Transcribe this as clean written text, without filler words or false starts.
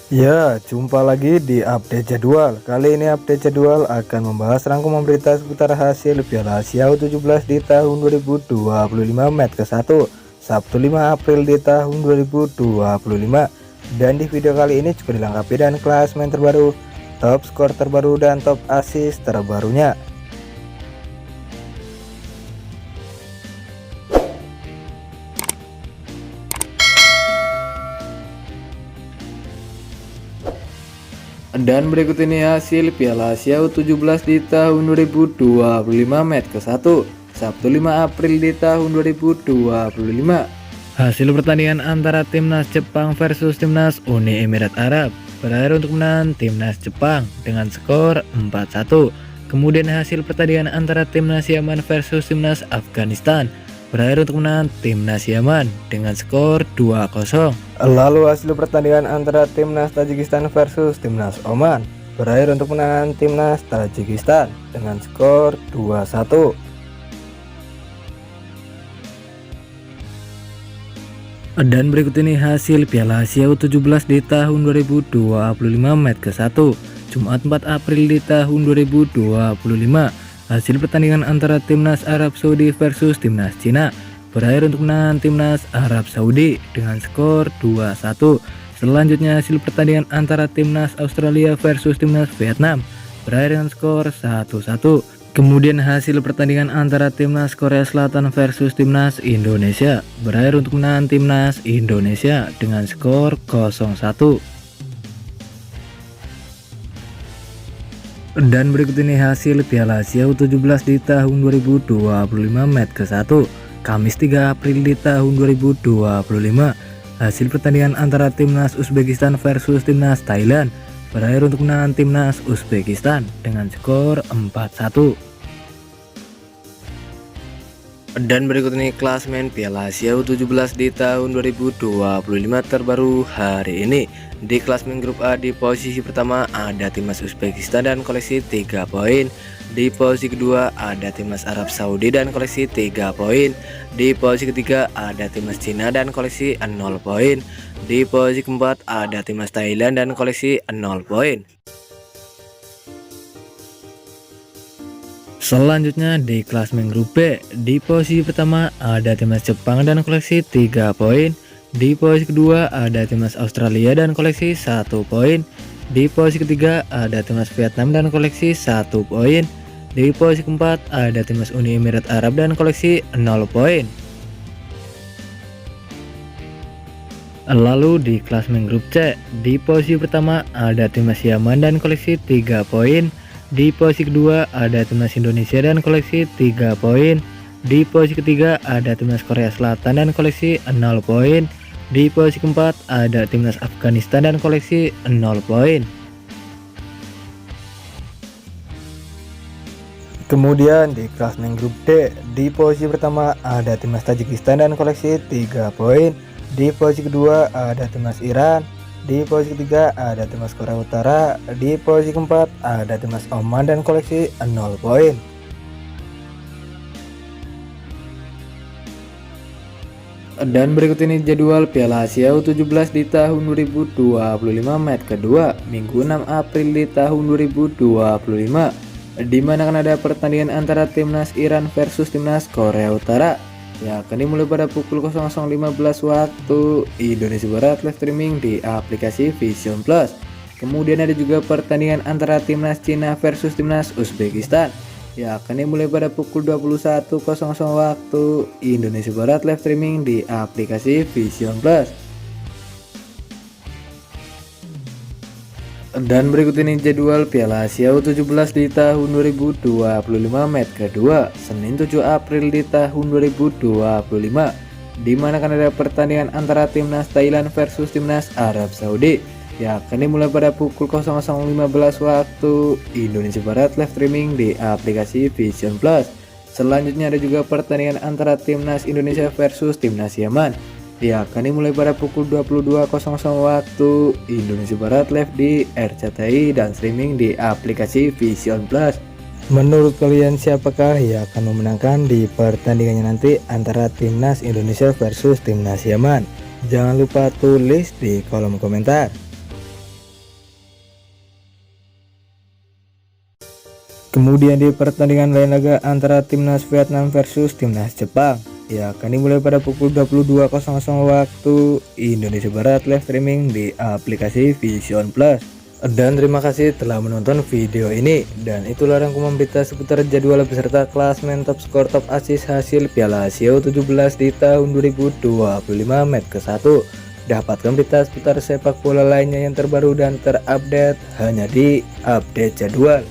Ya, jumpa lagi di update jadwal. Kali ini update jadwal akan membahas rangkuman berita seputar hasil Piala Asia U17 di tahun 2025 match ke-1 Sabtu 5 April di tahun 2025. Dan di video kali ini juga dilengkapi dengan klasemen terbaru, top skor terbaru dan top assist terbarunya. Dan berikut ini hasil Piala Asia U17 di tahun 2025 match ke-1 Sabtu 5 April di tahun 2025. Hasil pertandingan antara timnas Jepang versus timnas Uni Emirat Arab berakhir untuk menang timnas Jepang dengan skor 4-1. Kemudian hasil pertandingan antara timnas Yaman versus timnas Afghanistan berakhir untuk menang timnas Yaman dengan skor 2-0. Lalu hasil pertandingan antara timnas Tajikistan versus timnas Oman berakhir untuk menang timnas Tajikistan dengan skor 2-1. Dan berikut ini hasil Piala Asia U17 di tahun 2025 match ke-1 Jumat 4 April di tahun 2025. Hasil pertandingan antara timnas Arab Saudi versus timnas Cina berakhir untuk menang timnas Arab Saudi dengan skor 2-1. Selanjutnya hasil pertandingan antara timnas Australia versus timnas Vietnam berakhir dengan skor 1-1. Kemudian hasil pertandingan antara timnas Korea Selatan versus timnas Indonesia berakhir untuk menang timnas Indonesia dengan skor 0-1. Dan berikut ini hasil Piala Asia U17 di tahun 2025 match ke-1 Kamis 3 April di tahun 2025. Hasil pertandingan antara timnas Uzbekistan versus timnas Thailand berakhir untuk menang timnas Uzbekistan dengan skor 4-1. Dan berikut ini klasemen Piala Asia U17 di tahun 2025 terbaru hari ini. Di klasemen grup A di posisi pertama ada timnas Uzbekistan dan koleksi 3 poin. Di posisi kedua ada timnas Arab Saudi dan koleksi 3 poin. Di posisi ketiga ada timnas Cina dan koleksi 0 poin. Di posisi keempat ada timnas Thailand dan koleksi 0 poin. Selanjutnya di klasemen grup B, di posisi pertama ada timnas Jepang dan koleksi 3 poin. Di posisi kedua ada timnas Australia dan koleksi 1 poin. Di posisi ketiga ada timnas Vietnam dan koleksi 1 poin. Di posisi keempat ada timnas Uni Emirat Arab dan koleksi 0 poin. Lalu di klasemen grup C, di posisi pertama ada timnas Yaman dan koleksi 3 poin. Di posisi kedua ada timnas Indonesia dan koleksi 3 poin. Di posisi ketiga ada timnas Korea Selatan dan koleksi 0 poin. Di posisi keempat ada timnas Afghanistan dan koleksi 0 poin. Kemudian di klasemen grup D, di posisi pertama ada timnas Tajikistan dan koleksi 3 poin. Di posisi kedua ada timnas Iran. Di posisi ketiga ada timnas Korea Utara. Di posisi keempat ada timnas Oman dan koleksi 0 poin. Dan berikut ini jadwal Piala Asia U17 di tahun 2025 match kedua Minggu 6 April di tahun 2025, di mana akan ada pertandingan antara timnas Iran versus timnas Korea Utara. Ya, akan dimulai pada pukul 00.15 waktu Indonesia Barat, live streaming di aplikasi Vision Plus. Kemudian ada juga pertandingan antara timnas Cina versus timnas Uzbekistan. Ya, akan dimulai pada pukul 21.00 waktu Indonesia Barat, live streaming di aplikasi Vision Plus. Dan berikut ini jadwal Piala Asia U17 di tahun 2025 match kedua Senin 7 April di tahun 2025, di mana akan ada pertandingan antara timnas Thailand versus timnas Arab Saudi. Ya, akan dimulai pada pukul 00.15 waktu Indonesia Barat, live streaming di aplikasi Vision Plus. Selanjutnya ada juga pertandingan antara timnas Indonesia versus timnas Yaman. Ya, akan dimulai pada pukul 22.00 waktu Indonesia Barat, live di RCTI dan streaming di aplikasi Vision Plus. Menurut kalian siapakah yang akan memenangkan di pertandingannya nanti antara timnas Indonesia versus timnas Yaman? Jangan lupa tulis di kolom komentar. Kemudian di pertandingan lain laga antara timnas Vietnam versus timnas Jepang, ya akan dimulai pada pukul 22.00 waktu Indonesia Barat, live streaming di aplikasi Vision Plus. Dan terima kasih telah menonton video ini, dan itulah rangkuman berita seputar jadwal beserta klasmen top skor top assist hasil Piala Asia U17 di tahun 2025 match ke-1. Dapatkan berita seputar sepak bola lainnya yang terbaru dan terupdate hanya di Update Jadwal.